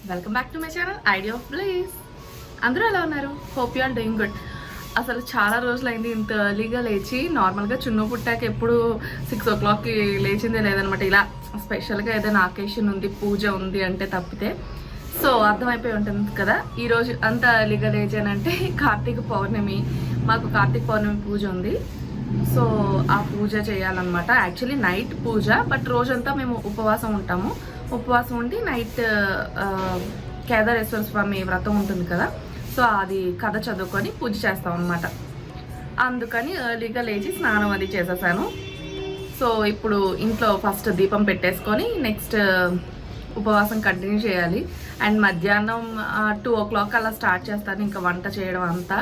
Welcome back to my channel idea of blaze. అందరూ ఎలా ఉన్నారు? Hope you are doing good. అసలు చాలా రోజులైంది ఇంత ఎర్లీగా లేచి. నార్మల్గా చున్ను పుట్టాక ఎప్పుడు 6 o'clockకి లేచిందే లేదనమాట. ఇలా స్పెషల్గా ఏదైనా అకేషన్ ఉంది, పూజ ఉంది అంటే తప్పితే. సో అర్థమైపోయి ఉంటుంది కదా. ఈరోజు అంత ఎర్లీగా లేచానంటే కార్తీక పౌర్ణమి, మాకు కార్తీక పౌర్ణమి పూజ ఉంది. సో ఆ పూజ చేయాలన్నమాట. యాక్చువల్లీ నైట్ పూజ, బట్ రోజంతా మేము ఉపవాసం ఉంటాము. ఉపవాసం ఉండి నైట్ కేదారేశ్వర స్వామి వ్రతం ఉంటుంది కదా, సో అది కథ చదువుకొని పూజ చేస్తాం అనమాట. అందుకని ఎర్లీగా లేచి స్నానం అది చేసేసాను. సో ఇప్పుడు ఇంట్లో ఫస్ట్ దీపం పెట్టేసుకొని నెక్స్ట్ ఉపవాసం కంటిన్యూ చేయాలి. అండ్ మధ్యాహ్నం 2 o'clock అలా స్టార్ట్ చేస్తాను ఇంకా వంట చేయడం అంతా.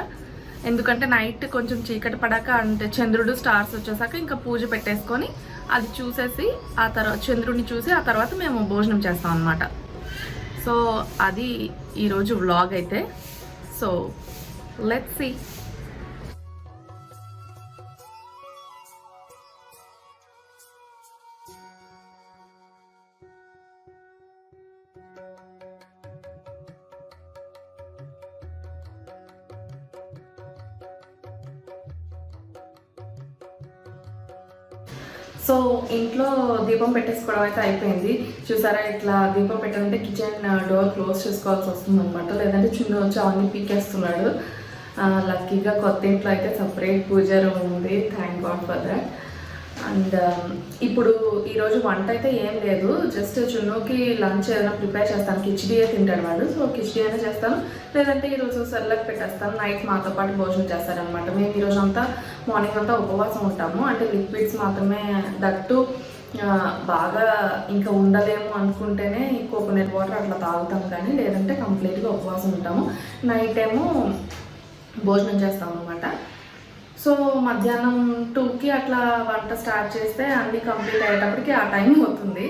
ఎందుకంటే నైట్ కొంచెం చీకటి పడాక, అంటే చంద్రుడు స్టార్స్ వచ్చేసాక ఇంకా పూజ పెట్టేసుకొని అది చూసేసి ఆ తర్వాత చంద్రుడిని చూసి ఆ తర్వాత మేము భోజనం చేస్తాం అన్నమాట. సో అది ఈరోజు వ్లాగ్ అయితే. So let's see. సో ఇంట్లో దీపం పెట్టేసుకోవడం అయితే అయిపోయింది. చూసారా, ఇట్లా దీపం పెట్టాలంటే కిచెన్ డోర్ క్లోజ్ చేసుకోవాల్సి వస్తుంది అనమాట. లేదంటే చిన్న వచ్చి అవన్నీ పీకేస్తున్నాడు. లక్కీగా కొత్త ఇంట్లో అయితే సపరేట్ పూజ రూమ్ ఉంది. Thank God for that. And ఇప్పుడు ఈరోజు వంట అయితే ఏం లేదు. జస్ట్ చున్నుకి లంచ్ ఏదైనా ప్రిపేర్ చేస్తాను. కిచిడియే తింటాడు వాడు. సో కిచిడి అయినా చేస్తాను, లేదంటే ఈరోజు సెర్లాక్ పెట్టేస్తాను. నైట్ మాతో పాటు భోజనం చేస్తారనమాట. మేము ఈరోజు అంతా మార్నింగ్ అంతా ఉపవాసం ఉంటాము. అంటే లిక్విడ్స్ మాత్రమే, దట్టు బాగా ఇంకా ఉండలేము అనుకుంటేనే కోకోనట్ వాటర్ అట్లా తాగుతాం, కానీ లేదంటే కంప్లీట్గా ఉపవాసం ఉంటాము. నైట్ ఏమో భోజనం చేస్తాం అనమాట. సో మధ్యాహ్నం 2కి అట్లా వంట స్టార్ట్ చేస్తే అన్నీ కంప్లీట్ అయ్యేటప్పటికి ఆ టైం అవుతుంది.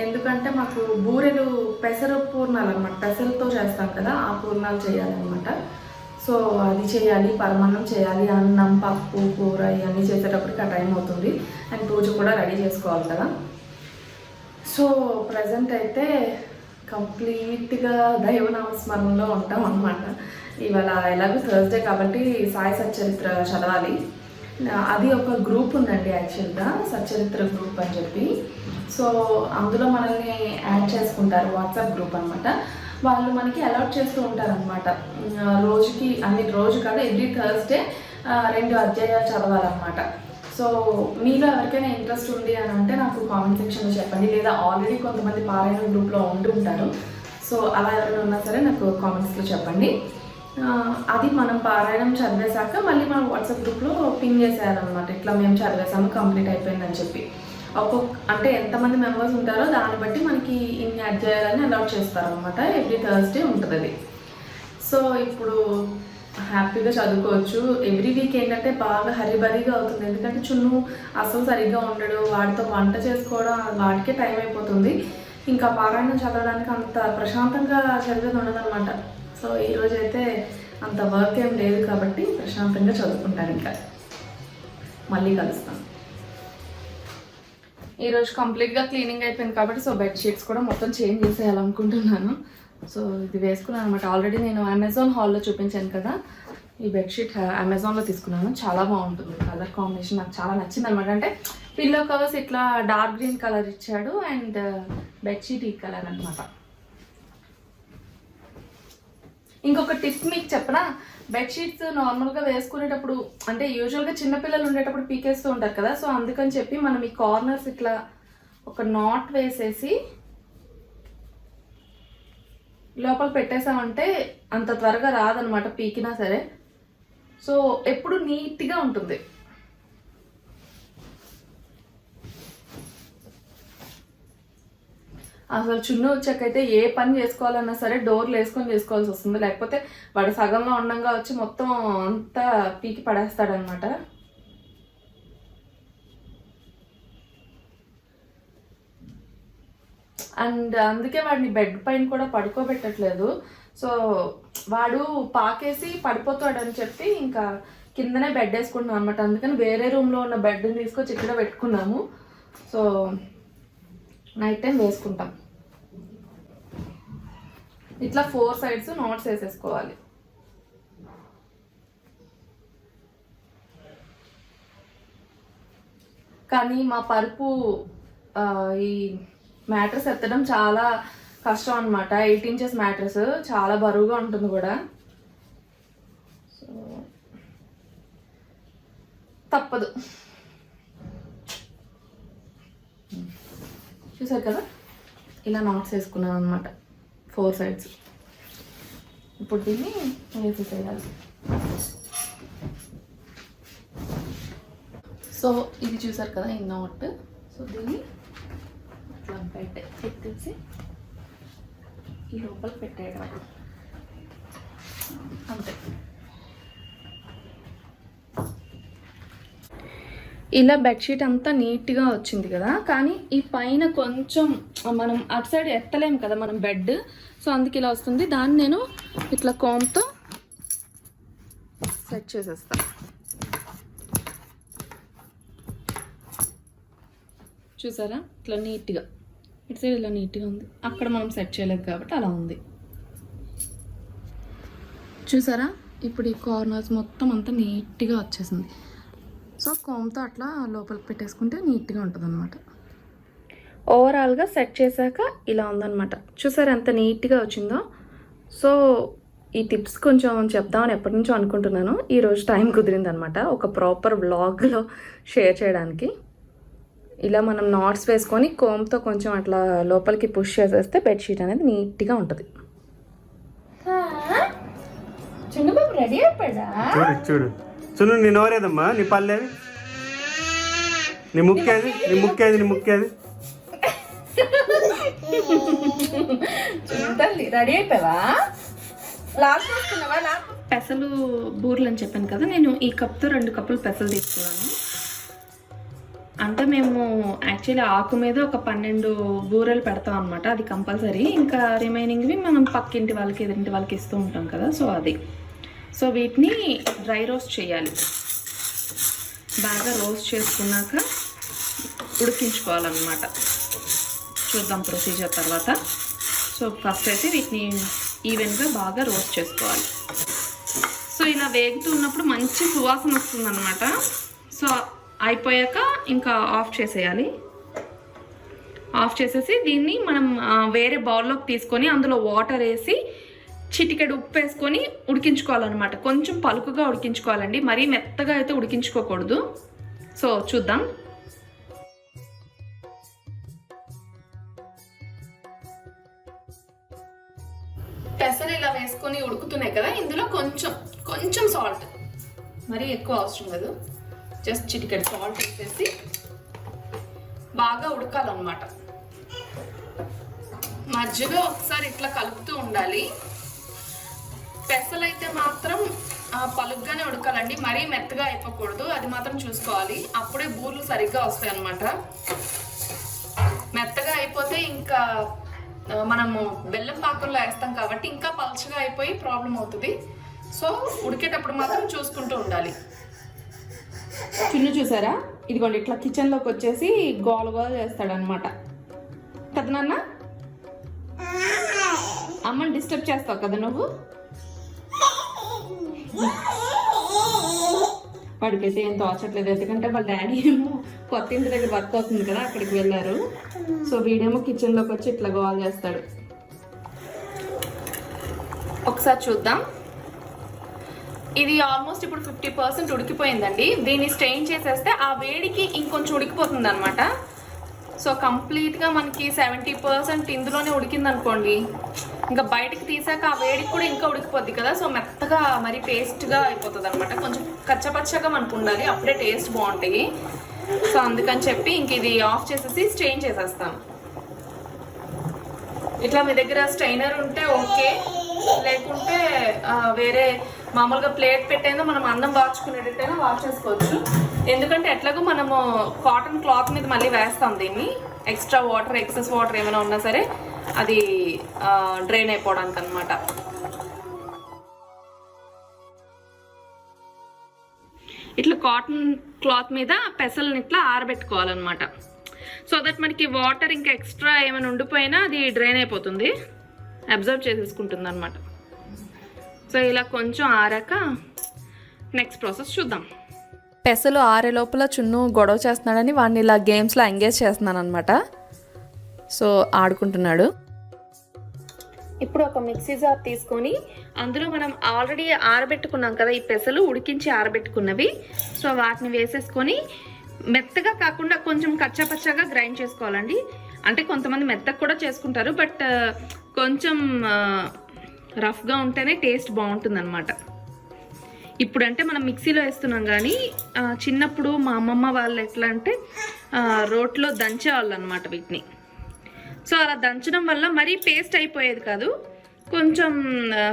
ఎందుకంటే మాకు బూరెలు పెసరు పూర్ణాలు అనమాట, పెసరుతో చేస్తాం కదా, ఆ పూర్ణాలు చేయాలన్నమాట. సో అది చేయాలి, పరమాన్నం చేయాలి, అన్నం, పప్పు, కూర ఇవన్నీ చేసేటప్పటికి ఆ టైం అవుతుంది. అండ్ పూజ కూడా రెడీ చేసుకోవాలి కదా. సో ప్రజెంట్ అయితే కంప్లీట్గా దైవనామస్మరణలో ఉంటాం అన్నమాట. ఇవాళ ఎలాగో థర్స్డే కాబట్టి సాయి సచ్చరిత్ర చదవాలి. అది ఒక గ్రూప్ ఉందండి యాక్చువల్గా, సచ్చరిత్ర గ్రూప్ అని చెప్పి. సో అందులో మనల్ని యాడ్ చేసుకుంటారు, వాట్సాప్ గ్రూప్ అనమాట. వాళ్ళు మనకి అలాట్ చేస్తూ ఉంటారనమాట. రోజుకి రోజు కాదు, ఎవ్రీ థర్స్డే 2 అధ్యాయాలు చదవాలన్నమాట. సో మీలో ఎవరికైనా ఇంట్రెస్ట్ ఉంది అని అంటే నాకు కామెంట్ సెక్షన్లో చెప్పండి, లేదా ఆల్రెడీ కొంతమంది పారాయణ గ్రూప్లో ఉంటుంటారు. సో అలా ఎవరైనా ఉన్నా సరే నాకు కామెంట్స్లో చెప్పండి. అది మనం పారాయణం చదివేశాక మళ్ళీ మనం వాట్సాప్ గ్రూప్లో పిన్ చేసేయాలన్నమాట. ఇట్లా మేము చదివేసాము, కంప్లీట్ అయిపోయిందని చెప్పి. అంటే ఎంతమంది మెంబర్స్ ఉంటారో దాన్ని బట్టి మనకి ఇన్ని అధ్యాయాలని అలాట్ చేస్తారనమాట. ఎవ్రీ థర్స్డే ఉంటుంది అది. సో ఇప్పుడు హ్యాపీగా చదువుకోవచ్చు. ఎవ్రీ వీక్ ఏంటంటే బాగా హరిబరిగా అవుతుంది, ఎందుకంటే చున్ను అసలు సరిగ్గా ఉండడు. వాడితో వంట చేసుకోవడం వాటికే టైం అయిపోతుంది. ఇంకా పారాయణం చదవడానికి అంత ప్రశాంతంగా చదివేది ఉండదన్నమాట. సో ఈరోజు అయితే అంత వర్క్ ఏం లేదు కాబట్టి ప్రశాంతంగా చదువుకుంటాను. ఇంకా మళ్ళీ కలుస్తాను. ఈరోజు కంప్లీట్గా క్లీనింగ్ అయిపోయింది కాబట్టి సో బెడ్షీట్స్ కూడా మొత్తం చేంజ్ చేసేయాలనుకుంటున్నాను. సో ఇది వేసుకున్నాను అనమాట. ఆల్రెడీ నేను అమెజాన్ హాల్లో చూపించాను కదా, ఈ బెడ్షీట్ అమెజాన్లో తీసుకున్నాను. చాలా బాగుంటుంది, కలర్ కాంబినేషన్ నాకు చాలా నచ్చింది అనమాట. అంటే పిల్లో కవర్స్ ఇట్లా డార్క్ గ్రీన్ కలర్ ఇచ్చాడు, అండ్ బెడ్షీట్ ఈ కలర్ అనమాట. ఇంకొక టిప్ మీకు చెప్పనా, బెడ్షీట్స్ నార్మల్గా వేసుకునేటప్పుడు అంటే యూజువల్గా చిన్నపిల్లలు ఉండేటప్పుడు పీకేస్తూ ఉంటారు కదా. సో అందుకని చెప్పి మనం ఈ కార్నర్స్ ఇట్లా ఒక నాట్ వేసేసి లోపల పెట్టేసామంటే అంత త్వరగా రాదనమాట పీకినా సరే. సో ఎప్పుడు నీట్గా ఉంటుంది. అసలు చున్ను వచ్చాకైతే ఏ పని చేసుకోవాలన్నా సరే డోర్లు వేసుకొని చేసుకోవాల్సి వస్తుంది, లేకపోతే వాడు సగంలో ఉండంగా వచ్చి మొత్తం అంతా పీకి పడేస్తాడనమాట. అండ్ అందుకే వాడిని బెడ్ పైన కూడా పడుకోబెట్టట్లేదు. సో వాడు పాకేసి పడిపోతాడని చెప్పి ఇంకా కిందనే బెడ్ వేసుకుంటున్నాం అనమాట. అందుకని వేరే రూమ్లో ఉన్న బెడ్ని తీసుకొచ్చి ఇక్కడ పెట్టుకున్నాము. సో నైట్ టైం వేసుకుంటాం. ఇట్లా 4 సైడ్స్ నాట్స్ వేసేసుకోవాలి. కానీ మా పరుపు ఈ మ్యాట్రెస్ ఎత్తడం చాలా కష్టం అనమాట. 8 ఇంచెస్ మ్యాట్రెస్ చాలా బరువుగా ఉంటుంది కూడా. సో తప్పదు. చూసారు కదా, ఇలా నాట్స్ వేసుకున్నాను అనమాట 4 సైడ్స్. ఇప్పుడు దీన్ని వేసేసేయాలి. సో ఇది చూసారు కదా ఈ నాట్. సో దీన్ని అట్లా పెట్టేసి ఈ లోపల పెట్టేయడం అంతే. ఇలా బెడ్షీట్ అంతా నీట్గా వచ్చింది కదా, కానీ ఈ పైన కొంచెం మనం అటు సైడ్ ఎత్తలేము కదా మనం బెడ్. సో అందుకే ఇలా వస్తుంది. దాన్ని నేను ఇట్లా కోమ్తో సెట్ చేసేస్తా. చూసారా ఇట్లా నీట్గా, ఇటు సైడ్ ఇలా నీట్గా ఉంది. అక్కడ మనం సెట్ చేయలేదు కాబట్టి అలా ఉంది. చూసారా ఇప్పుడు ఈ కార్నర్స్ మొత్తం అంతా నీట్గా వచ్చేసింది. సో కోమ్తో అట్లా లోపలికి పెట్టేసుకుంటే నీట్గా ఉంటుంది అనమాట. ఓవరాల్గా సెట్ చేశాక ఇలా ఉందన్నమాట. చూసారా ఎంత నీట్గా వచ్చిందో. సో ఈ టిప్స్ కొంచెం చెప్దామని ఎప్పటి నుంచో అనుకుంటున్నాను. ఈరోజు టైం కుదిరిందనమాట ఒక ప్రాపర్ వ్లాగ్లో షేర్ చేయడానికి. ఇలా మనం నాట్స్ వేసుకొని కోమ్తో కొంచెం అట్లా లోపలికి పుష్ చేసేస్తే బెడ్షీట్ అనేది నీట్గా ఉంటుంది. చిన్నబాబు రెడీ అయిపోయా? చూడు చూడు, నీ నోరేదమ్మా, నీ పల్లేవి, నీ ముక్కేది, నీ ముక్కేది, నీ ముక్కేది. రెడీ అయిపోయావా? పెసలు బూరెలు అని చెప్పాను కదా, నేను ఈ కప్తో 2 కప్పులు పెసలు తీసుకున్నాను. అంటే మేము యాక్చువల్లీ ఆకు మీద ఒక 12 బూరెలు పెడతాం అనమాట. అది కంపల్సరీ. ఇంకా రిమైనింగ్వి మనం పక్కింటి వాళ్ళకి ఎదురింటి వాళ్ళకి ఇస్తూ ఉంటాం కదా. సో అది. సో వీటిని డ్రై రోస్ట్ చేయాలి. బాగా రోస్ట్ చేసుకున్నాక ఉడికించుకోవాలన్నమాట. చూద్దాం ప్రొసీజర్ తర్వాత. సో ఫస్ట్ అయితే వీటిని ఈవెన్గా బాగా రోస్ట్ చేసుకోవాలి. సో ఇలా వేగుతూ ఉన్నప్పుడు మంచి సువాసన వస్తుందన్నమాట. సో అయిపోయాక ఇంకా ఆఫ్ చేసేయాలి. ఆఫ్ చేసేసి దీన్ని మనం వేరే బౌల్లోకి తీసుకొని అందులో వాటర్ వేసి చిటికెడు ఉప్పు వేసుకొని ఉడికించుకోవాలన్నమాట. కొంచెం పలుకుగా ఉడికించుకోవాలండి, మరీ మెత్తగా అయితే ఉడికించుకోకూడదు. సో చూద్దాం. పెసలు ఇలా వేసుకొని ఉడుకుతున్నాయి కదా, ఇందులో కొంచెం సాల్ట్, మరీ ఎక్కువ అవసరం లేదు, జస్ట్ చిటికెడు సాల్ట్ వేసేసి బాగా ఉడకాలన్నమాట. మధ్యలో ఒకసారి ఇట్లా కలుపుతూ ఉండాలి. పెసలైతే మాత్రం పలుగ్గానే ఉడకాలండి, మరీ మెత్తగా అయిపోకూడదు. అది మాత్రం చూసుకోవాలి. అప్పుడే బూర్లు సరిగ్గా వస్తాయి అన్నమాట. మెత్తగా అయిపోతే ఇంకా మనము బెల్లం పాకంలో వేస్తాం కాబట్టి ఇంకా పలుచగా అయిపోయి ప్రాబ్లం అవుతుంది. సో ఉడికేటప్పుడు మాత్రం చూసుకుంటూ ఉండాలి. చూసారా, ఇదిగోండి ఇట్లా కిచెన్లోకి వచ్చేసి గోల గోల చేస్తాడనమాట. కదా నాన్న, అమ్మని డిస్టర్బ్ చేస్తావు కదా నువ్వు. వాడికైతే ఏం తోచట్లేదు, ఎందుకంటే వాళ్ళ డాడీ ఏమో కొత్త ఇంటి దగ్గర వర్క్ అవుతుంది కదా, అక్కడికి వెళ్ళారు. సో వీడేమో కిచెన్లోకి వచ్చి ఇట్లా గోల్ చేస్తాడు. ఒకసారి చూద్దాం. ఇది ఆల్మోస్ట్ ఇప్పుడు 50% ఉడికిపోయిందండి. దీన్ని స్ట్రెయిన్ చేసేస్తే ఆ వేడికి ఇంకొంచెం ఉడికిపోతుంది అనమాట. సో కంప్లీట్గా మనకి 70% ఇందులోనే ఉడికింది అనుకోండి, ఇంకా బయటకు తీసాక ఆ వేడికి కూడా ఇంకా ఉడికిపోద్ది కదా. సో మెత్తగా మరి పేస్ట్గా అయిపోతుంది అనమాట. కొంచెం కచ్చపచ్చగా మనకు ఉండాలి, అప్పుడే టేస్ట్ బాగుంటాయి. సో అందుకని చెప్పి ఇంక ఇది ఆఫ్ చేసేసి స్ట్రెయిన్ చేసేస్తాను. ఇట్లా మీ దగ్గర స్ట్రైనర్ ఉంటే ఓకే, లేకుంటే వేరే మామూలుగా ప్లేట్ పెట్టైనా మనం అన్నం వార్చుకునేటట్టయినా వాష్ చేసుకోవచ్చు. ఎందుకంటే ఎట్లాగో మనము కాటన్ క్లాత్ మీద మళ్ళీ వేస్తాం దీన్ని. ఎక్స్ట్రా వాటర్, ఎక్సెస్ వాటర్ ఏమైనా ఉన్నా సరే అది డ్రైన్ అయిపోవడానికి అనమాట. ఇట్లా కాటన్ క్లాత్ మీద పెసల్ని ఇట్లా ఆరబెట్టుకోవాలన్నమాట. సో దట్ మనకి వాటర్ ఇంకా ఎక్స్ట్రా ఏమైనా ఉండిపోయినా అది డ్రైన్ అయిపోతుంది. అబ్జర్వ్ చేసేసుకుంటుంది అనమాట. సో ఇలా కొంచెం ఆరాక నెక్స్ట్ ప్రాసెస్ చూద్దాం. పెసలు ఆరే లోపల చున్ను గొడవ చేస్తున్నాడని వాడిని ఇలా గేమ్స్లో ఎంగేజ్ చేస్తున్నాను అనమాట. సో ఆడుకుంటున్నాడు. ఇప్పుడు ఒక మిక్సీ జార్ తీసుకొని అందులో మనం ఆల్రెడీ ఆరబెట్టుకున్నాం కదా ఈ పెసలు, ఉడికించి ఆరబెట్టుకున్నవి. సో వాటిని వేసేసుకొని మెత్తగా కాకుండా కొంచెం కచ్చాపచ్చాగా గ్రైండ్ చేసుకోవాలండి. అంటే కొంతమంది మెత్తగా కూడా చేసుకుంటారు, బట్ కొంచెం రఫ్గా ఉంటేనే టేస్ట్ బాగుంటుంది అనమాట. ఇప్పుడంటే మనం మిక్సీలో వేస్తున్నాం, కానీ చిన్నప్పుడు మా అమ్మమ్మ వాళ్ళు ఎట్లా అంటే రోట్లో దంచేవాళ్ళు అనమాట వీటిని. సో అలా దంచడం వల్ల మరీ పేస్ట్ అయిపోయేది కాదు, కొంచెం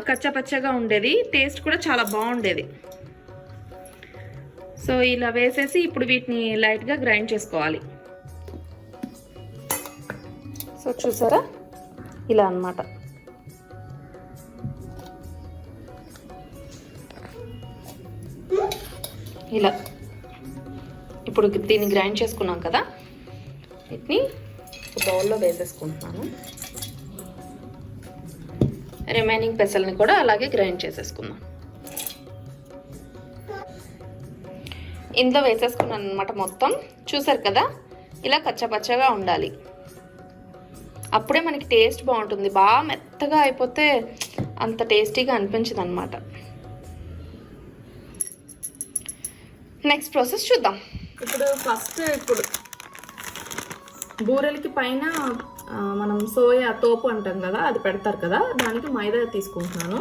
కచ్చాపచ్చగా ఉండేది, టేస్ట్ కూడా చాలా బాగుండేది. సో ఇలా వేసేసి ఇప్పుడు వీటిని లైట్గా గ్రైండ్ చేసుకోవాలి. సో చూసారా ఇలా అన్నమాట. ఇలా ఇప్పుడు దీన్ని గ్రైండ్ చేసుకున్నాం కదా, వీటిని బౌల్లో వేసేసుకుంటున్నాను. రిమైనింగ్ పెసల్ని కూడా అలాగే గ్రైండ్ చేసేసుకుందాం. ఇందులో వేసేసుకున్నాను అనమాట మొత్తం. చూసారు కదా, ఇలా కచ్చపచ్చగా ఉండాలి, అప్పుడే మనకి టేస్ట్ బాగుంటుంది. బాగా మెత్తగా అయిపోతే అంత టేస్టీగా అనిపించదు అనమాట. నెక్స్ట్ ప్రాసెస్ చూద్దాం. ఇప్పుడు బూరెలకి పైన మనం సోయా తోపు అంటాం కదా, అది పెడతారు కదా, దానికి మైదా తీసుకుంటున్నాను.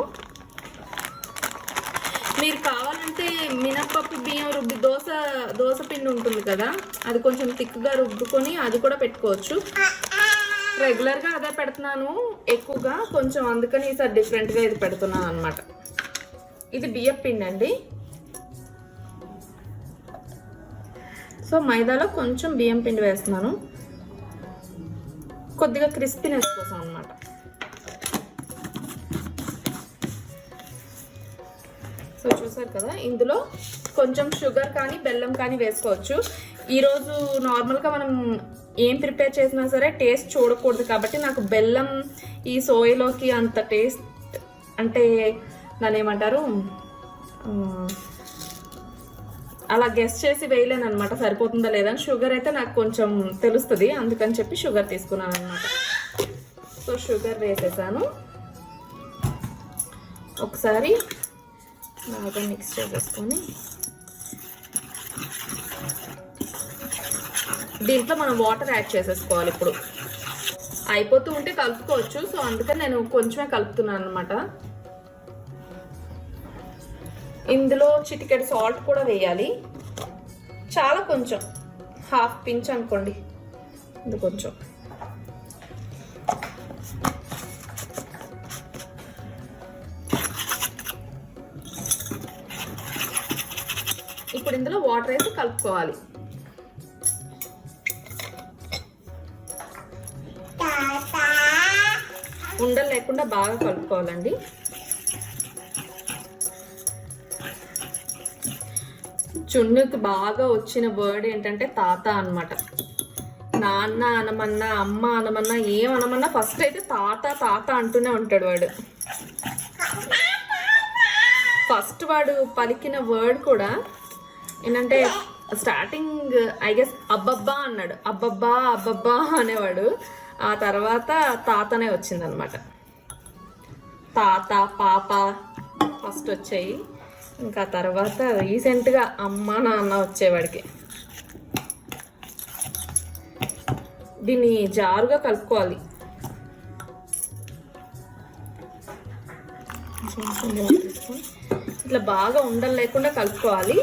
మీరు కావాలంటే మినప్పప్పు బియ్యం రుబ్బి దోశ పిండి ఉంటుంది కదా, అది కొంచెం థిక్గా రుబ్బుకొని అది కూడా పెట్టుకోవచ్చు. రెగ్యులర్గా అదే పెడుతున్నాను ఎక్కువగా, కొంచెం అందుకని ఈసారి డిఫరెంట్గా ఇది పెడుతున్నాను అనమాట. ఇది బియ్యం పిండి అండి. సో మైదాలో కొంచెం బియ్యం పిండి వేస్తున్నాను, కొద్దిగా క్రిస్పీనెస్ కోసం అన్నమాట. సో చూసారు కదా, ఇందులో కొంచెం షుగర్ కానీ బెల్లం కానీ వేసుకోవచ్చు. ఈరోజు నార్మల్గా మనం ఏం ప్రిపేర్ చేసినా సరే టేస్ట్ చూడకూడదు కాబట్టి నాకు బెల్లం ఈ సోయలోకి అంత టేస్ట్ అంటే దాన్ని ఏమంటారు అలా గెస్ చేసి వేయలేను అనమాట, సరిపోతుందా లేదా. షుగర్ అయితే నాకు కొంచెం తెలుస్తుంది, అందుకని చెప్పి షుగర్ తీసుకున్నాను అనమాట. సో షుగర్ వేసేసాను, ఒకసారి బాగా మిక్స్ చేసేసుకొని దీంట్లో మనం వాటర్ యాడ్ చేసేసుకోవాలి. ఇప్పుడు అయిపోతూ ఉంటే కలుపుకోవచ్చు, సో అందుకని నేను కొంచెమే కలుపుతున్నాను అనమాట. ఇందులో చిటికెడు సాల్ట్ కూడా వేయాలి, చాలా కొంచెం, హాఫ్ పించ్ అనుకోండి, ఇది కొంచెం. ఇప్పుడు ఇందులో వాటర్ వేసి కలుపుకోవాలి. ఉండలు లేకుండా బాగా కలుపుకోవాలండి. చున్నుకి బాగా వచ్చిన వర్డ్ ఏంటంటే తాత అన్నమాట. నాన్న అనమన్నా అమ్మ అనమన్నా ఏమనమన్నా ఫస్ట్ అయితే తాత తాత అంటూనే ఉంటాడు వాడు. ఫస్ట్ వాడు పలికిన వర్డ్ కూడా ఏంటంటే స్టార్టింగ్ ఐ గెస్ అబ్బబ్బా అన్నాడు, అబ్బబ్బా అబ్బబ్బా అనేవాడు. ఆ తర్వాత తాతనే వచ్చిందనమాట. తాత పాప ఫస్ట్ వచ్చాయి, ఇంకా తర్వాత రీసెంట్గా అమ్మ నాన్న వచ్చేవాడికి. దీన్ని జారుగా కలుపుకోవాలి. ఇట్లా బాగా ఉండలు లేకుండా కలుపుకోవాలి.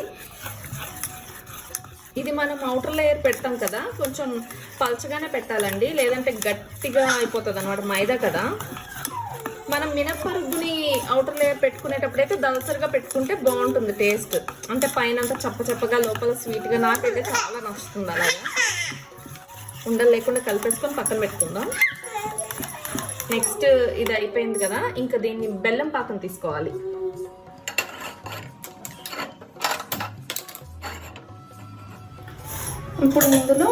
ఇది మనం అవుటర్ లేయర్ పెడతాం కదా, కొంచెం పల్చగానే పెట్టాలండి, లేదంటే గట్టిగా అయిపోతుంది అనమాట, మైదా కదా. మనం మినప్పరుగుని అవుటర్ లేయర్ పెట్టుకునేటప్పుడైతే దళసరిగా పెట్టుకుంటే బాగుంటుంది టేస్ట్, అంటే పైన అంతా చప్పగా లోపల స్వీట్గా. నాకైతే చాలా నచ్చుతుంది అలాగా. ఉండలు లేకుండా కలిపేసుకొని పక్కన పెట్టుకుందాం. నెక్స్ట్ ఇది అయిపోయింది కదా, ఇంకా దీన్ని బెల్లం పాకం తీసుకోవాలి. ఇప్పుడు ఇందులో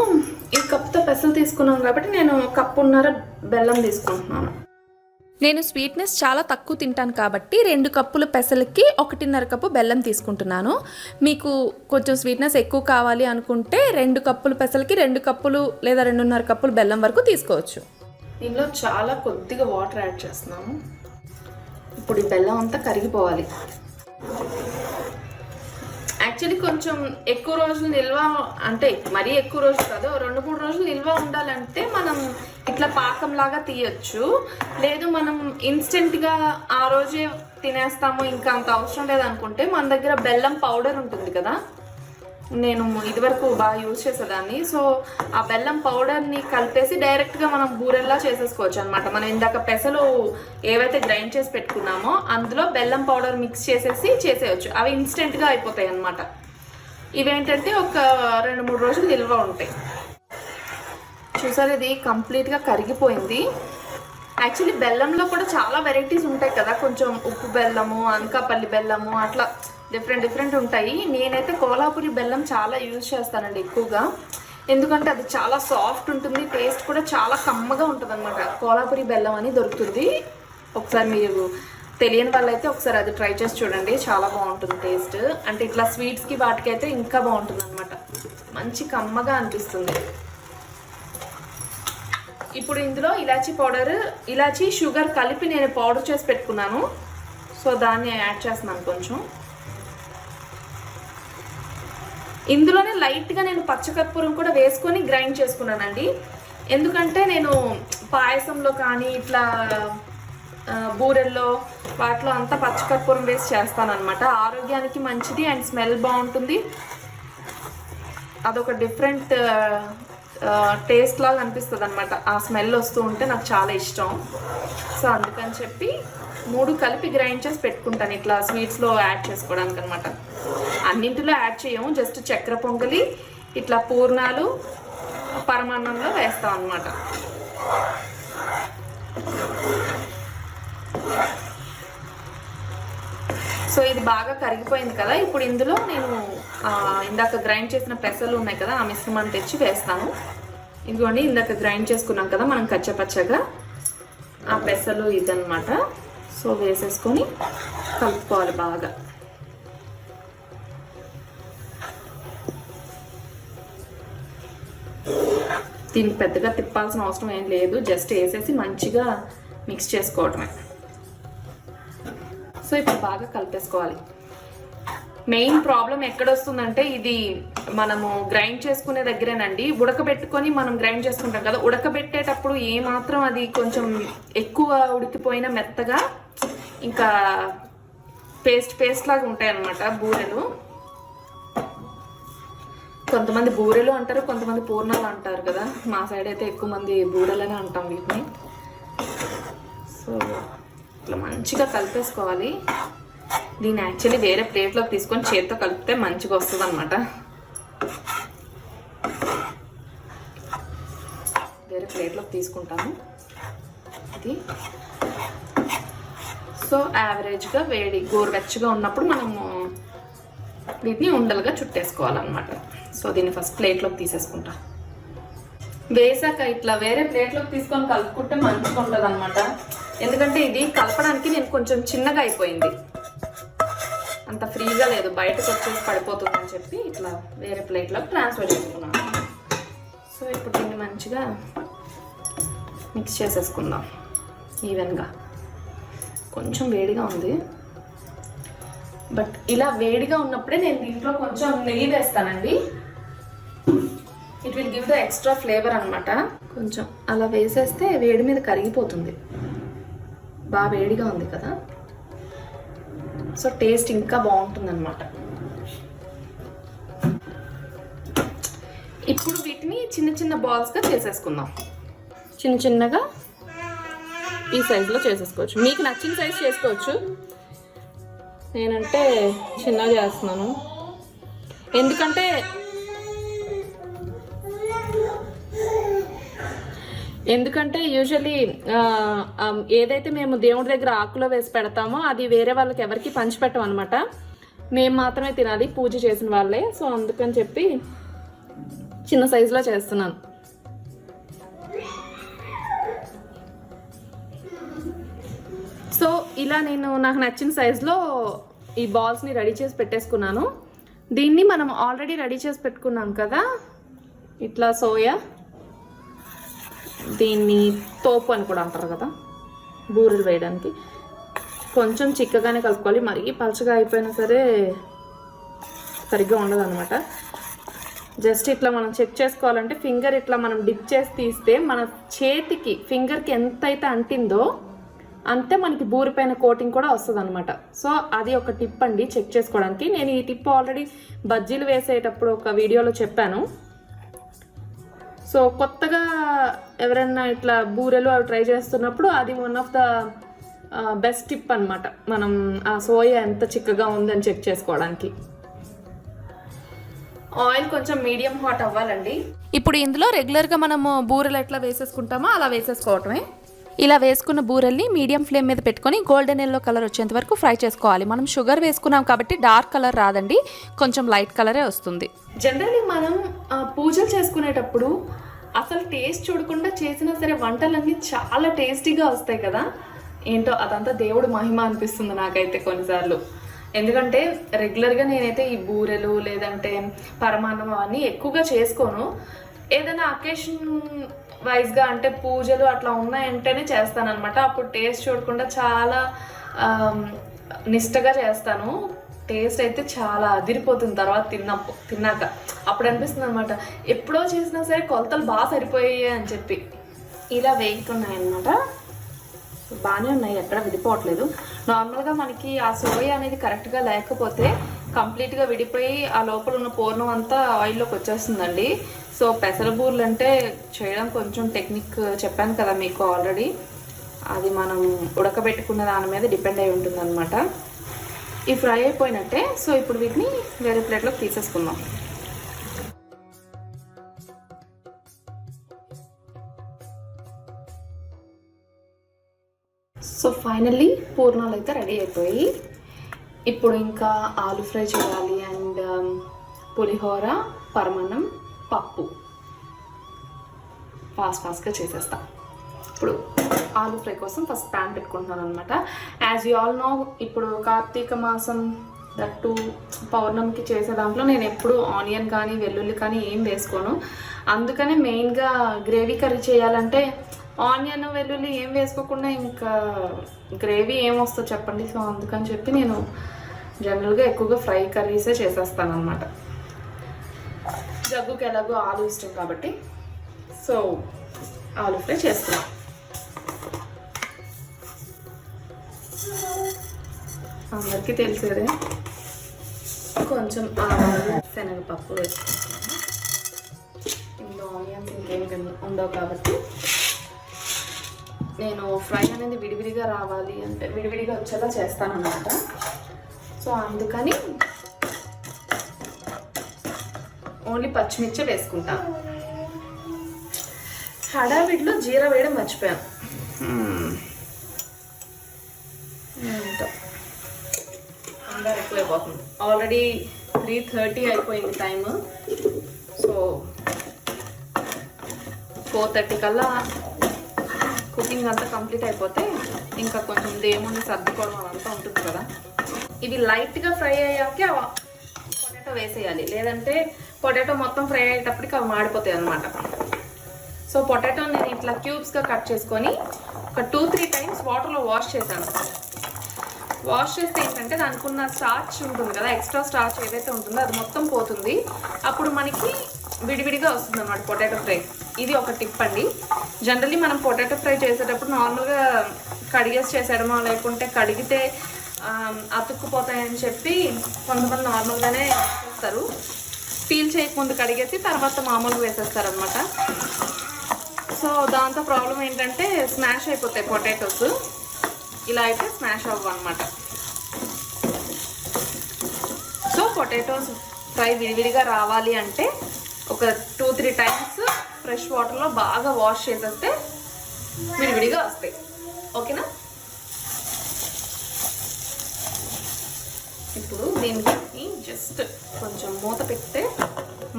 ఈ కప్తో పెసలు తీసుకున్నాం కాబట్టి నేను 1.5 కప్పు బెల్లం తీసుకుంటున్నాను. నేను స్వీట్నెస్ చాలా తక్కువ తింటాను కాబట్టి 2 కప్పుల పెసలకి 1.5 కప్పు బెల్లం తీసుకుంటున్నాను. మీకు కొంచెం స్వీట్నెస్ ఎక్కువ కావాలి అనుకుంటే 2 కప్పుల పెసలకి 2 కప్పులు లేదా 2.5 కప్పులు బెల్లం వరకు తీసుకోవచ్చు. దీనిలో చాలా కొద్దిగా వాటర్ యాడ్ చేస్తున్నాము. ఇప్పుడు ఈ బెల్లం అంతా కరిగిపోవాలి. యాక్చువల్లీ కొంచెం ఎక్కువ రోజులు నిల్వ, అంటే మరీ ఎక్కువ రోజులు కాదు, 2-3 రోజులు నిల్వ ఉండాలంటే మనం ఇట్లా పాకంలాగా తీయచ్చు. లేదు మనం ఇన్స్టెంట్గా ఆ రోజే తినేస్తాము, ఇంకా అంత అవసరం లేదనుకుంటే మన దగ్గర బెల్లం పౌడర్ ఉంటుంది కదా, నేను ఇదివరకు బాగా యూజ్ చేసేదాన్ని. సో ఆ బెల్లం పౌడర్ని కలిపేసి డైరెక్ట్గా మనం బూరెల్లా చేసేసుకోవచ్చు అనమాట. మనం ఇందాక పెసలు ఏవైతే గ్రైండ్ చేసి పెట్టుకున్నామో అందులో బెల్లం పౌడర్ మిక్స్ చేసేసి చేసేయచ్చు. అవి ఇన్స్టెంట్గా అయిపోతాయి అనమాట. ఇవేంటంటే ఒక 2-3 రోజులు నిల్వ ఉంటాయి. చూసారు, ఇది కంప్లీట్గా కరిగిపోయింది. యాక్చువల్లీ బెల్లంలో కూడా చాలా వెరైటీస్ ఉంటాయి కదా, కొంచెం ఉప్పు బెల్లము, అనకాపల్లి బెల్లము, అట్లా డిఫరెంట్ ఉంటాయి. నేనైతే కోల్హాపురి బెల్లం చాలా యూజ్ చేస్తానండి ఎక్కువగా, ఎందుకంటే అది చాలా సాఫ్ట్ ఉంటుంది, టేస్ట్ కూడా చాలా కమ్మగా ఉంటుంది అనమాట. కోల్హాపురి బెల్లం అని దొరుకుతుంది. ఒకసారి మీరు తెలియని వాళ్ళైతే ఒకసారి అది ట్రై చేసి చూడండి, చాలా బాగుంటుంది టేస్ట్. అంటే ఇట్లా స్వీట్స్కి వాటికైతే ఇంకా బాగుంటుంది అనమాట, మంచి కమ్మగా అనిపిస్తుంది. ఇప్పుడు ఇందులో ఇలాచీ పౌడర్, ఇలాచీ షుగర్ కలిపి నేను పౌడర్ చేసి పెట్టుకున్నాను. సో దాన్ని యాడ్ చేస్తున్నాను కొంచెం. ఇందులోనే లైట్గా నేను పచ్చకర్పూరం కూడా వేసుకొని గ్రైండ్ చేసుకున్నానండి. ఎందుకంటే నేను పాయసంలో కానీ ఇట్లా బూరెల్లో వాటిలో అంతా పచ్చకర్పూరం వేసి చేస్తానన్నమాట. ఆరోగ్యానికి మంచిది అండ్ స్మెల్ బాగుంటుంది. అదొక డిఫరెంట్ టేస్ట్ లాగా అనిపిస్తుంది అనమాట. ఆ స్మెల్ వస్తూ ఉంటే నాకు చాలా ఇష్టం. సో అందుకని చెప్పి 3 కలిపి గ్రైండ్ చేసి పెట్టుకుంటాను ఇట్లా స్వీట్స్లో యాడ్ చేసుకోవడానికి అనమాట. అన్నింటిలో యాడ్ చేయము, జస్ట్ చక్కెర పొంగలి, ఇట్లా పూర్ణాలు, పరమాన్నంలో వేస్తాం అనమాట. సో ఇది బాగా కరిగిపోయింది కదా, ఇప్పుడు ఇందులో నేను ఇందాక గ్రైండ్ చేసిన పెసలు ఉన్నాయి కదా, ఆ మిశ్రమాన్ని తెచ్చి వేస్తాను. ఇదిగోండి, ఇందాక గ్రైండ్ చేసుకున్నాం కదా మనం కచ్చపచ్చగా, ఆ పెసలు ఇదన్నమాట. సో వేసేసుకొని కలుపుకోవాలి బాగా. దీనికి పెద్దగా తిప్పాల్సిన అవసరం ఏం లేదు, జస్ట్ వేసేసి మంచిగా మిక్స్ చేసుకోవటమే. సో ఇప్పుడు బాగా కలిపేసుకోవాలి. మెయిన్ ప్రాబ్లం ఎక్కడొస్తుందంటే ఇది మనము గ్రైండ్ చేసుకునే దగ్గరేనండి. ఉడకబెట్టుకొని మనం గ్రైండ్ చేసుకుంటాం కదా, ఉడకబెట్టేటప్పుడు ఏమాత్రం అది కొంచెం ఎక్కువ ఉడికిపోయినా మెత్తగా ఇంకా పేస్ట్ లాగా ఉంటాయి అన్నమాట బూరెలు. కొంతమంది బూరెలు అంటారు, కొంతమంది పూర్ణాలు అంటారు కదా. మా సైడ్ అయితే ఎక్కువ మంది బూరెలనే అంటాం వీటిని. సో ఇట్లా మంచిగా కలిపేసుకోవాలి. దీన్ని యాక్చువల్లీ వేరే ప్లేట్లోకి తీసుకొని చేతితో కలిపితే మంచిగా వస్తుంది అనమాట. వేరే ప్లేట్లోకి తీసుకుంటాను ఇది. సో యావరేజ్గా వేడి గోరువెచ్చగా ఉన్నప్పుడు మనము వీటిని ఉండలుగా చుట్టేసుకోవాలన్నమాట. సో దీన్ని ఫస్ట్ ప్లేట్లోకి తీసేసుకుంటా. వేసాక ఇట్లా వేరే ప్లేట్లోకి తీసుకొని కలుపుకుంటే మంచిగా ఉంటుంది అనమాట. ఎందుకంటే ఇది కలపడానికి నేను కొంచెం చిన్నగా అయిపోయింది, అంత ఫ్రీగా లేదు, బయటకు వచ్చేసి పడిపోతుందని చెప్పి ఇట్లా వేరే ప్లేట్లోకి ట్రాన్స్ఫర్ చేసుకున్నాను. సో ఇప్పుడు దీన్ని మంచిగా మిక్స్ చేసేసుకుందాం ఈవెన్గా. కొంచెం వేడిగా ఉంది, బట్ ఇలా వేడిగా ఉన్నప్పుడే నేను దీంట్లో కొంచెం నెయ్యి వేస్తానండి. It will give the extra flavour అనమాట. కొంచెం అలా వేసేస్తే వేడి మీద కరిగిపోతుంది. బాగా వేడిగా ఉంది కదా, సో టేస్ట్ ఇంకా బాగుంటుంది అనమాట. ఇప్పుడు వీటిని చిన్న చిన్న బాల్స్గా చేసేసుకుందాం. చిన్నగా ఈ సైజులో చేసేసుకోవచ్చు, మీకు నచ్చిన సైజు చేసుకోవచ్చు. నేనంటే చిన్నగా చేస్తున్నాను, ఎందుకంటే యూజువల్లీ ఏదైతే మేము దేవుడి దగ్గర ఆకులో వేసి పెడతామో అది వేరే వాళ్ళకి ఎవరికి పంచిపెట్టం అనమాట. మేము మాత్రమే తినాలి, పూజ చేసిన వాళ్ళే. సో అందుకని చెప్పి చిన్న సైజులో చేస్తున్నాను. ఇలా నేను నాకు నచ్చిన సైజులో ఈ బాల్స్ని రెడీ చేసి పెట్టేసుకున్నాను. దీన్ని మనం ఆల్రెడీ రెడీ చేసి పెట్టుకున్నాం కదా, ఇట్లా సోయా, దీన్ని తోపు అని కూడా అంటారు కదా బూరెలు వేయడానికి. కొంచెం చిక్కగానే కలుపుకోవాలి, మరీ పలచగా అయిపోయినా సరే సరిగ్గా ఉండదు అనమాట. జస్ట్ ఇట్లా మనం చెక్ చేసుకోవాలంటే ఫింగర్ ఇట్లా మనం డిప్ చేసి తీస్తే మన చేతికి ఫింగర్కి ఎంతైతే అంటిందో అంతే మనకి బూరిపైన కోటింగ్ కూడా వస్తుంది అనమాట. సో అది ఒక టిప్ అండి చెక్ చేసుకోవడానికి. నేను ఈ టిప్ ఆల్రెడీ బజ్జీలు వేసేటప్పుడు ఒక వీడియోలో చెప్పాను. సో కొత్తగా ఎవరైనా ఇట్లా బూరెలు అవి ట్రై చేస్తున్నప్పుడు అది one of the best tip అనమాట, మనం ఆ సోయా ఎంత చిక్కగా ఉందని చెక్ చేసుకోవడానికి. ఆయిల్ కొంచెం మీడియం హాట్ అవ్వాలండి. ఇప్పుడు ఇందులో రెగ్యులర్గా మనము బూరెలు ఎట్లా వేసేసుకుంటామో అలా వేసేసుకోవటమే. ఇలా వేసుకున్న బూరెల్ని మీడియం ఫ్లేమ్ మీద పెట్టుకొని గోల్డెన్ ఎల్లో కలర్ వచ్చేంత వరకు ఫ్రై చేసుకోవాలి. మనం షుగర్ వేసుకున్నాం కాబట్టి డార్క్ కలర్ రాదండి, కొంచెం లైట్ కలరే వస్తుంది. జనరల్లీ మనం పూజలు చేసుకునేటప్పుడు అసలు టేస్ట్ చూడకుండా చేసినా సరే వంటలన్నీ చాలా టేస్టీగా వస్తాయి కదా. ఏంటో అదంతా దేవుడు మహిమ అనిపిస్తుంది నాకైతే కొన్నిసార్లు. ఎందుకంటే రెగ్యులర్గా నేనైతే ఈ బూరెలు లేదంటే పరమాన్నం అవన్నీ ఎక్కువగా చేసుకోను. ఏదైనా అకేషన్ వైజ్గా అంటే పూజలు అట్లా ఉన్నాయంటేనే చేస్తాను అనమాట. అప్పుడు టేస్ట్ చూడకుండా చాలా నిష్టగా చేస్తాను. టేస్ట్ అయితే చాలా అదిరిపోతుంది తర్వాత తిన్నాక. అప్పుడు అనిపిస్తుంది అనమాట ఎప్పుడో చేసినా సరే కొలతలు బాగా సరిపోయాయి అని చెప్పి. ఇలా వేగుతున్నాయి అనమాట, బాగానే ఉన్నాయి, ఎక్కడ విడిపోవట్లేదు. నార్మల్గా మనకి ఆ సోయా అనేది కరెక్ట్గా లేకపోతే కంప్లీట్గా విడిపోయి ఆ లోపల ఉన్న పూర్ణం అంతా ఆయిల్లోకి వచ్చేస్తుందండి. సో పెసర బూరెలు అంటే చేయడం కొంచెం టెక్నిక్ చెప్పాను కదా మీకు ఆల్రెడీ. అది మనం ఉడకబెట్టుకున్న దాని మీద డిపెండ్ అయి ఉంటుంది అనమాట. ఈ ఫ్రై అయిపోయినట్టే. సో ఇప్పుడు వీటిని వేరే ప్లేట్లోకి తీసేసుకుందాం. సో ఫైనల్లీ పూర్ణాలు అయితే రెడీ అయిపోయి, ఇప్పుడు ఇంకా ఆలు ఫ్రై చేయాలి అండ్ పులిహోర, పరమాన్నం, పప్పు ఫాస్ట్గా చేసేస్తా. ఇప్పుడు ఆలు ఫ్రై కోసం ఫస్ట్ ప్యాన్ పెట్టుకుంటున్నాను అనమాట. యాజ్ యూ ఆల్ నో, ఇప్పుడు కార్తీక మాసం దట్టు పౌర్ణమికి చేసే దాంట్లో నేను ఎప్పుడు ఆనియన్ కానీ వెల్లుల్లి కానీ ఏం వేసుకోను. అందుకనే మెయిన్గా గ్రేవీ కర్రీ చేయాలంటే ఆనియన్ వెల్లుల్లి ఏం వేసుకోకుండా ఇంకా గ్రేవీ ఏం వస్తుందో చెప్పండి. సో అందుకని చెప్పి నేను జనరల్గా ఎక్కువగా ఫ్రై కర్రీసే చేసేస్తాను అనమాట. జగ్గుకి ఎలాగో ఆలు ఇష్టం కాబట్టి సో ఆలు ఫ్రై చేస్తున్నాం. అందరికీ తెలిసేదే. కొంచెం ఆవాలు, శనగపప్పు వేసుకుంటాను. ఇందులో ఆనియన్స్ ఇంకేం ఉండవు కాబట్టి నేను ఫ్రై అనేది విడివిడిగా రావాలి అంటే విడివిడిగా వచ్చేలా చేస్తాను అన్నమాట. సో అందుకని ఓన్లీ పచ్చిమిర్చి వేసుకుంటాను. హడావిడిలో జీరా వేయడం మర్చిపోయాను. అందరు ఎక్కువైపోతుంది. ఆల్రెడీ 3:30 అయిపోయింది టైము. సో 4:30 కల్లా కుకింగ్ అంతా కంప్లీట్ అయిపోతే ఇంకా కొంచెం దేవుణ్ణి సర్దుకోవడం అదంతా ఉంటుంది కదా. ఇవి లైట్గా ఫ్రై అయ్యాకే పొటాటో వేసేయాలి, లేదంటే పొటాటో మొత్తం ఫ్రై అయ్యేటప్పటికి అవి మాడిపోతాయి అన్నమాట. సో పొటాటో నేను ఇట్లా క్యూబ్స్గా కట్ చేసుకొని ఒక 2-3 టైమ్స్ వాటర్లో వాష్ చేశాను. వాష్ చేస్తే ఏంటంటే దానికి ఉన్న స్టార్చ్ ఉంటుంది కదా, ఎక్స్ట్రా స్టార్చ్ ఏదైతే ఉంటుందో అది మొత్తం పోతుంది. అప్పుడు మనకి విడివిడిగా వస్తుంది అన్నమాట పొటాటో ఫ్రై. ఇది ఒక టిప్ అండి. జనరల్లీ మనం పొటాటో ఫ్రై చేసేటప్పుడు నార్మల్గా కడిగేసి చేసేయడమో లేకుంటే కడిగితే అతుక్కుపోతాయని చెప్పి కొంతమంది నార్మల్గానే చేస్తారు. పీల్ చేయకముందు కడిగేసి తర్వాత మామూలుగా వేసేస్తారు అనమాట. సో దాంతో ప్రాబ్లం ఏంటంటే స్మాష్ అయిపోతాయి పొటాటోస్. ఇలా అయితే స్మాష్ అవ్వవు అనమాట. సో పొటాటోస్ ఫ్రై విడివిడిగా రావాలి అంటే ఒక 2-3 టైమ్స్ ఫ్రెష్ వాటర్లో బాగా వాష్ చేసేస్తే విడివిడిగా వస్తాయి. ఓకేనా? ఇప్పుడు దీనికి జస్ట్ కొంచెం మూత పెడితే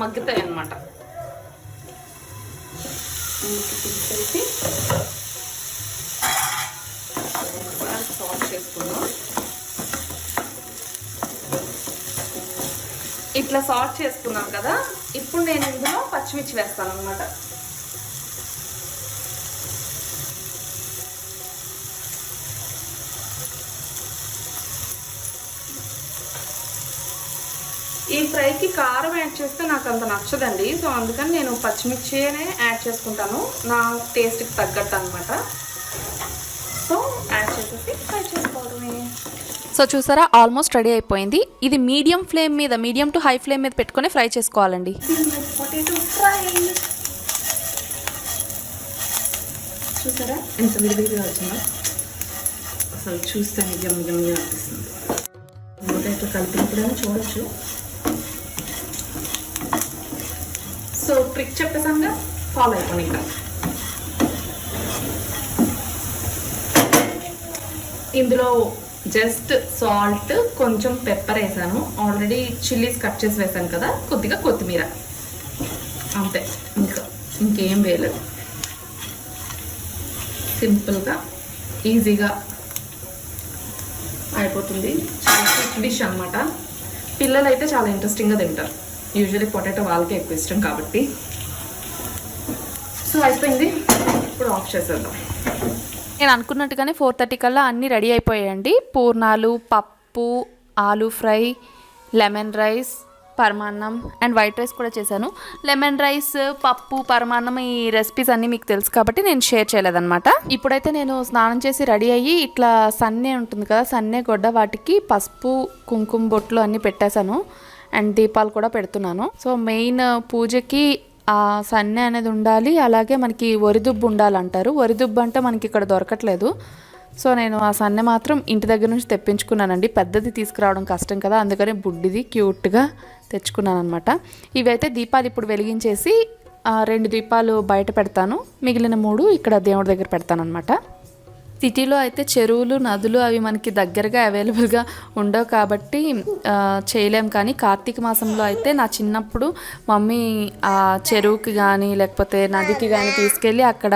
మగ్గుతాయి అన్నమాట. తీసేసి సాల్ట్ చేసుకుంటాం. ఇట్లా సార్ట్ చేసుకున్నాను కదా, ఇప్పుడు నేను ఇందులో పచ్చిమిర్చి వేస్తాను అనమాట. ఈ ఫ్రైకి కారం యాడ్ చేస్తే నాకు అంత నచ్చదండి, సో అందుకని నేను పచ్చిమిర్చినే యాడ్ చేసుకుంటాను నా టేస్ట్కి తగ్గట్టు అనమాట. సో యాడ్ చేసేసి ఫ్రై చేసుకోవడమే. సో చూసారా, ఆల్మోస్ట్ రెడీ అయిపోయింది. ఇది మీడియం టు హై ఫ్లేమ్ మీద పెట్టుకొని ఫ్రై చేసుకోవాలండి. పొటాటో ఫ్రై చూసారా ఎంత విడివిడిగా వచ్చిందో, అసలు చూస్తే నిజం అనిపిస్తుంది. పొటాటో కలిపినప్పుడేమో చూడొచ్చు. సో ట్రిక్ చెప్పేసాగా ఫాలో అయిపోయింది. ఇంకా ఇందులో జస్ట్ సాల్ట్, కొంచెం పెప్పర్ వేసాను. ఆల్రెడీ చిల్లీస్ కట్ చేసి వేసాను కదా, కొద్దిగా కొత్తిమీర, అంతే. ఇంకేం వేయలేదు. సింపుల్గా ఈజీగా అయిపోతుంది. చాలా క్విక్ డిష్ అనమాట. పిల్లలు అయితే చాలా ఇంట్రెస్టింగ్గా తింటారు. యూజువల్లీ పొటాటో వాళ్ళకే ఎక్కువ ఇష్టం కాబట్టి. సో అయిపోయింది, ఇప్పుడు ఆఫ్ చేసేద్దాం. నేను అనుకున్నట్టుగానే 4:30 కల్లా అన్నీ రెడీ అయిపోయాయండి. పూర్ణాలు, పప్పు, ఆలూ ఫ్రై, లెమన్ రైస్, పరమాన్నం అండ్ వైట్ రైస్ కూడా చేశాను. లెమన్ రైస్, పప్పు, పరమాన్నం ఈ రెసిపీస్ అన్నీ మీకు తెలుసు కాబట్టి నేను షేర్ చేయలేదన్నమాట. ఇప్పుడైతే నేను స్నానం చేసి రెడీ అయ్యి ఇట్లా సన్నే ఉంటుంది కదా, సన్నే గొడ్డ, వాటికి పసుపు, కుంకుమ బొట్లు అన్నీ పెట్టేశాను అండ్ దీపాలు కూడా పెడుతున్నాను. సో మెయిన్ పూజకి ఆ సన్నె అనేది ఉండాలి. అలాగే మనకి వరిదుబ్బు ఉండాలంటారు. వరిదుబ్బు అంటే మనకి ఇక్కడ దొరకట్లేదు. సో నేను ఆ సన్నె మాత్రం ఇంటి దగ్గర నుంచి తెప్పించుకున్నానండి. పెద్దది తీసుకురావడం కష్టం కదా, అందుకని బుడ్డిది క్యూట్గా తెచ్చుకున్నాను అనమాట. ఇవైతే దీపాలు ఇప్పుడు వెలిగించేసి 2 దీపాలు బయట పెడతాను, మిగిలిన 3 ఇక్కడ దేవుడి దగ్గర పెడతాను అనమాట. సిటీలో అయితే చెరువులు, నదులు అవి మనకి దగ్గరగా అవైలబుల్గా ఉండవు కాబట్టి చేయలేం. కానీ కార్తీక మాసంలో అయితే నా చిన్నప్పుడు మమ్మీ ఆ చెరువుకి కానీ లేకపోతే నదికి కానీ తీసుకెళ్ళి అక్కడ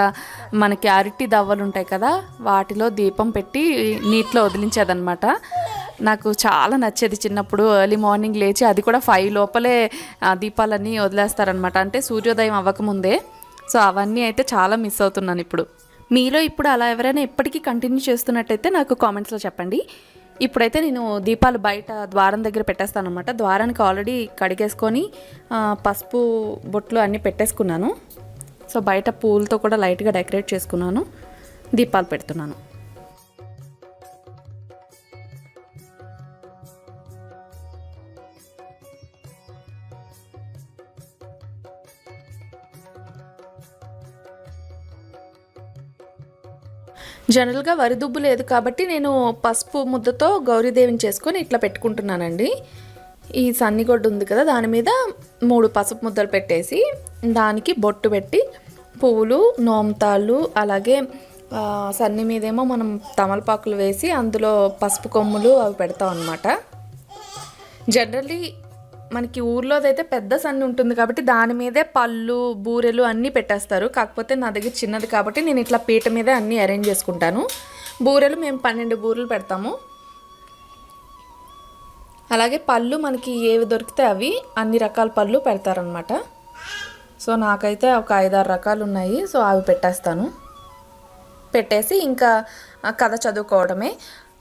మనకి అరటి దవ్వలు ఉంటాయి కదా, వాటిలో దీపం పెట్టి నీటిలో వదిలించేదనమాట. నాకు చాలా నచ్చేది చిన్నప్పుడు. ఎర్లీ మార్నింగ్ లేచి, అది కూడా 5 లోపలే దీపాలన్నీ వదిలేస్తారనమాట, అంటే సూర్యోదయం అవ్వకముందే. సో అవన్నీ అయితే చాలా మిస్ అవుతున్నాను ఇప్పుడు. మీలో ఇప్పుడు అలా ఎవరైనా ఎప్పటికీ కంటిన్యూ చేస్తున్నట్టయితే నాకు కామెంట్స్లో చెప్పండి. ఇప్పుడైతే నేను దీపాలు బయట ద్వారం దగ్గర పెట్టేస్తాను అనమాట. ద్వారానికి ఆల్రెడీ కడిగేసుకొని పసుపు బొట్లు అన్నీ పెట్టేసుకున్నాను. సో బయట పూలతో కూడా లైట్గా డెకరేట్ చేసుకున్నాను, దీపాలు పెడుతున్నాను. జనరల్గా వరిదుబ్బు లేదు కాబట్టి నేను పసుపు ముద్దతో గౌరీదేవిని చేసుకొని ఇట్లా పెట్టుకుంటున్నానండి. ఈ సన్నిగొడ్డు ఉంది కదా, దాని మీద 3 పసుపు ముద్దలు పెట్టేసి దానికి బొట్టు పెట్టి పువ్వులు, నోమతాళ్ళు, అలాగే సన్ని మీదేమో మనం తమలపాకులు వేసి అందులో పసుపు కొమ్ములు అవి పెడతాం అన్నమాట. జనరల్లీ మనకి ఊర్లోదైతే పెద్ద సన్ని ఉంటుంది కాబట్టి దాని మీదే పళ్ళు, బూరెలు అన్నీ పెట్టేస్తారు. కాకపోతే నా దగ్గర చిన్నది కాబట్టి నేను ఇట్లా పీట మీదే అన్నీ అరేంజ్ చేసుకుంటాను. బూరెలు మేము 12 బూరెలు పెడతాము. అలాగే పళ్ళు మనకి ఏవి దొరికితే అవి అన్ని రకాల పళ్ళు పెడతారనమాట. సో నాకైతే ఒక 5-6 రకాలు ఉన్నాయి. సో అవి పెట్టేస్తాను. పెట్టేసి ఇంకా కథ చదువుకోవడమే.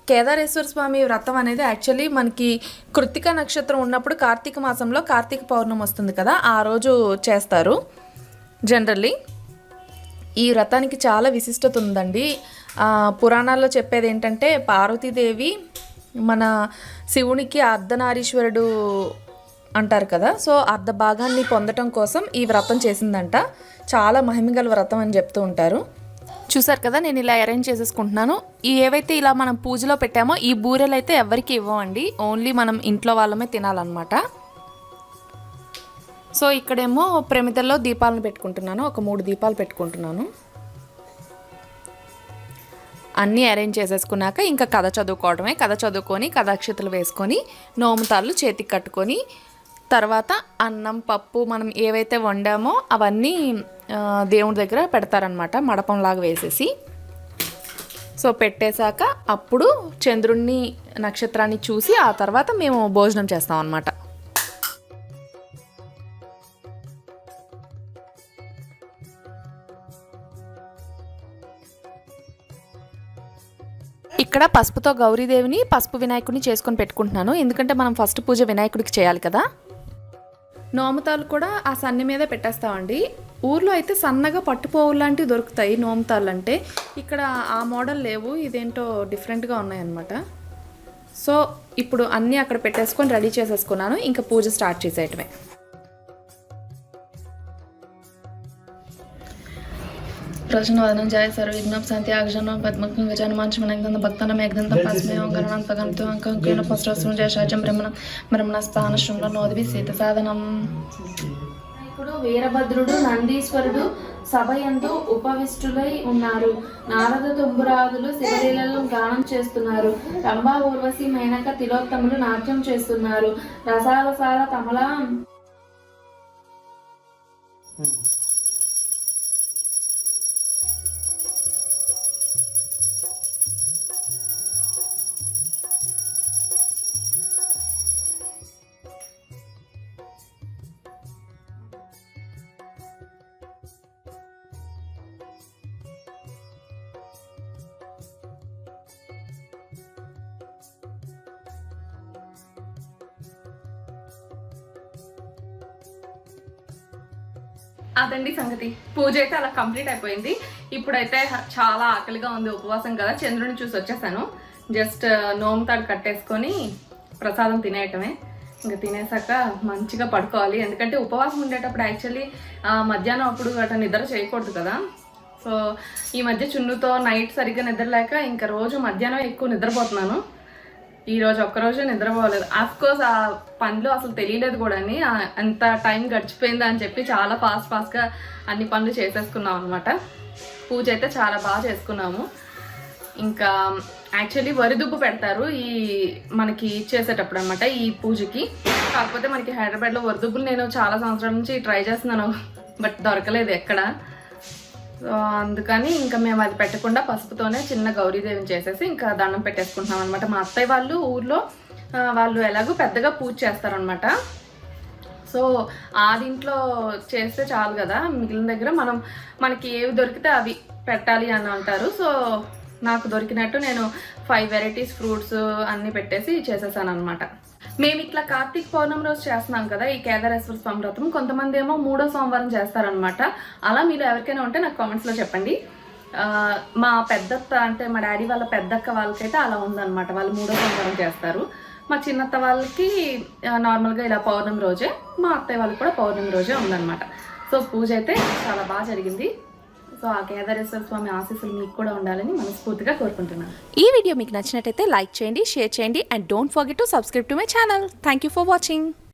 కేదారేశ్వర స్వామి వ్రతం అనేది యాక్చువల్లీ మనకి కృత్తిక నక్షత్రం ఉన్నప్పుడు కార్తీక మాసంలో కార్తీక పౌర్ణమి వస్తుంది కదా, ఆ రోజు చేస్తారు. జనరల్లీ ఈ వ్రతానికి చాలా విశిష్టత ఉందండి. పురాణాల్లో చెప్పేది ఏంటంటే పార్వతీదేవి మన శివునికి అర్ధనారీశ్వరుడు అంటారు కదా, సో అర్ధ భాగాన్ని పొందటం కోసం ఈ వ్రతం చేసిందంట. చాలా మహిమగల వ్రతం అని చెప్తూ ఉంటారు. చూసారు కదా, నేను ఇలా అరేంజ్ చేసేసుకుంటున్నాను. ఏవైతే ఇలా మనం పూజలో పెట్టామో ఈ బూరెలు అయితే ఎవరికి ఇవ్వమండి, ఓన్లీ మనం ఇంట్లో వాళ్ళమే తినాలన్నమాట. సో ఇక్కడేమో ప్రమిదల్లో దీపాలను పెట్టుకుంటున్నాను. ఒక 3 దీపాలు పెట్టుకుంటున్నాను. అన్నీ అరేంజ్ చేసేసుకున్నాక ఇంకా కథ చదువుకోవడమే. కథ చదువుకొని కథాక్షతలు వేసుకొని నోముతాళ్ళు చేతికి కట్టుకొని తర్వాత అన్నం, పప్పు మనం ఏవైతే వండామో అవన్నీ దేవుడి దగ్గర పెడతారనమాట, మడపంలాగా వేసేసి. సో పెట్టేశాక అప్పుడు చంద్రుణ్ణి, నక్షత్రాన్ని చూసి ఆ తర్వాత మేము భోజనం చేస్తాం అన్నమాట. ఇక్కడ పసుపుతో గౌరీదేవిని పసుపు వినాయకుడిని చేసుకొని పెట్టుకుంటున్నాను, ఎందుకంటే మనం ఫస్ట్ పూజ వినాయకుడికి చేయాలి కదా. నోముతాలు కూడా ఆ సన్ని మీదే పెట్టేస్తామండి. ఊర్లో అయితే సన్నగా పట్టుపోవు లాంటివి దొరుకుతాయి నోముతాలు అంటే, ఇక్కడ ఆ మోడల్ లేవు, ఇదేంటో డిఫరెంట్గా ఉన్నాయన్నమాట. సో ఇప్పుడు అన్నీ అక్కడ పెట్టేసుకొని రెడీ చేసేసుకున్నాను, ఇంకా పూజ స్టార్ట్ చేసేయటమే. ప్రశ్నవదనం జయ సర్వవిఘ్నం శాంతి ఆగజనం పద్మకం గజానమాంచమనందన భక్తనం ఏకదంతం పస్మేవం గణాంతగంతో అంకంకేన పస్త్రస్వం జయశాచం బ్రహ్మణ శృంగ నోదివి సీత సాధనం. ఇప్పుడు వీరభద్రుడు నందీశ్వరుడు సభయందు ఉపవిష్టులై ఉన్నారు. నారద తుంబురాదులు శివలీలను గానం చేస్తున్నారు. రంభా ఊర్వశి మేనక తిలోత్తములు నాట్యం చేస్తున్నారు. రసారసాల తమల అదండి సంగతి. పూజ అయితే అలా కంప్లీట్ అయిపోయింది. ఇప్పుడైతే చాలా ఆకలిగా ఉంది, ఉపవాసం కదా, చంద్రుని చూసి వచ్చేసాను. జస్ట్ నోముతాడు కట్టేసుకొని ప్రసాదం తినేయటమే. ఇంకా తినేసాక మంచిగా పడుకోవాలి, ఎందుకంటే ఉపవాసం ఉండేటప్పుడు యాక్చువల్లీ మధ్యాహ్నం అప్పుడు గట్రా నిద్ర చేయకూడదు కదా. సో ఈ మధ్య చున్నుతో నైట్ సరిగ్గా నిద్రలేక ఇంకా రోజు మధ్యాహ్నం ఎక్కువ నిద్రపోతున్నాను. ఈరోజు ఒక్కరోజు నిద్రపోలేదు. ఆఫ్కోర్స్ ఆ పనులు అసలు తెలియలేదు కూడా, అంత టైం గడిచిపోయిందా అని చెప్పి చాలా ఫాస్ట్గా అన్ని పనులు చేసేసుకున్నాం అనమాట. పూజ అయితే చాలా బాగా చేసుకున్నాము. ఇంకా యాక్చువల్లీ వరిదుబ్బు పెడతారు ఈ మనకి చేసేటప్పుడు అనమాట ఈ పూజకి. కాకపోతే మనకి హైదరాబాద్లో వరిదుబ్బులు నేను చాలా సంవత్సరాల నుంచి ట్రై చేస్తున్నాను, బట్ దొరకలేదు ఎక్కడ. సో అందుకని ఇంకా మేము అది పెట్టకుండా పసుపుతోనే చిన్న గౌరీదేవిని చేసేసి ఇంకా దండం పెట్టేసుకుంటున్నాం అనమాట. మా అత్తయ్య వాళ్ళు ఊర్లో వాళ్ళు ఎలాగో పెద్దగా పూజ చేస్తారనమాట. సో ఆ దీంట్లో చేస్తే చాలు కదా, మిగిలిన దగ్గర మనకి ఏవి దొరికితే అవి పెట్టాలి అని అంటారు. సో నాకు దొరికినట్టు నేను 5 వెరైటీస్ ఫ్రూట్స్ అన్నీ పెట్టేసి చేసేసాను అనమాట. మేము ఇట్లా కార్తీక పౌర్ణమి రోజు చేస్తున్నాం కదా ఈ కేదారేశ్వర స్వామి వ్రతం. కొంతమంది ఏమో 3వ సోమవారం చేస్తారనమాట. అలా మీరు ఎవరికైనా ఉంటే నాకు కామెంట్స్లో చెప్పండి. మా పెద్దత్త అంటే మా డాడీ వాళ్ళ పెద్దక్క వాళ్ళకైతే అలా ఉందన్నమాట, వాళ్ళు 3వ సోమవారం చేస్తారు. మా చిన్నత్త వాళ్ళకి నార్మల్గా ఇలా పౌర్ణమి రోజే, మా అత్తయ్య వాళ్ళకి కూడా పౌర్ణమి రోజే ఉందన్నమాట. సో పూజ అయితే చాలా బాగా జరిగింది. సో ఆ కేదారేశ్వర స్వామి ఆశీస్సులు మీకు కూడా ఉండాలని మనస్ఫూర్తిగా కోరుకుంటున్నాను. ఈ వీడియో మీకు నచ్చినట్టయితే లైక్ చేయండి, షేర్ చేయండి and don't forget to subscribe to my channel. Thank you for watching.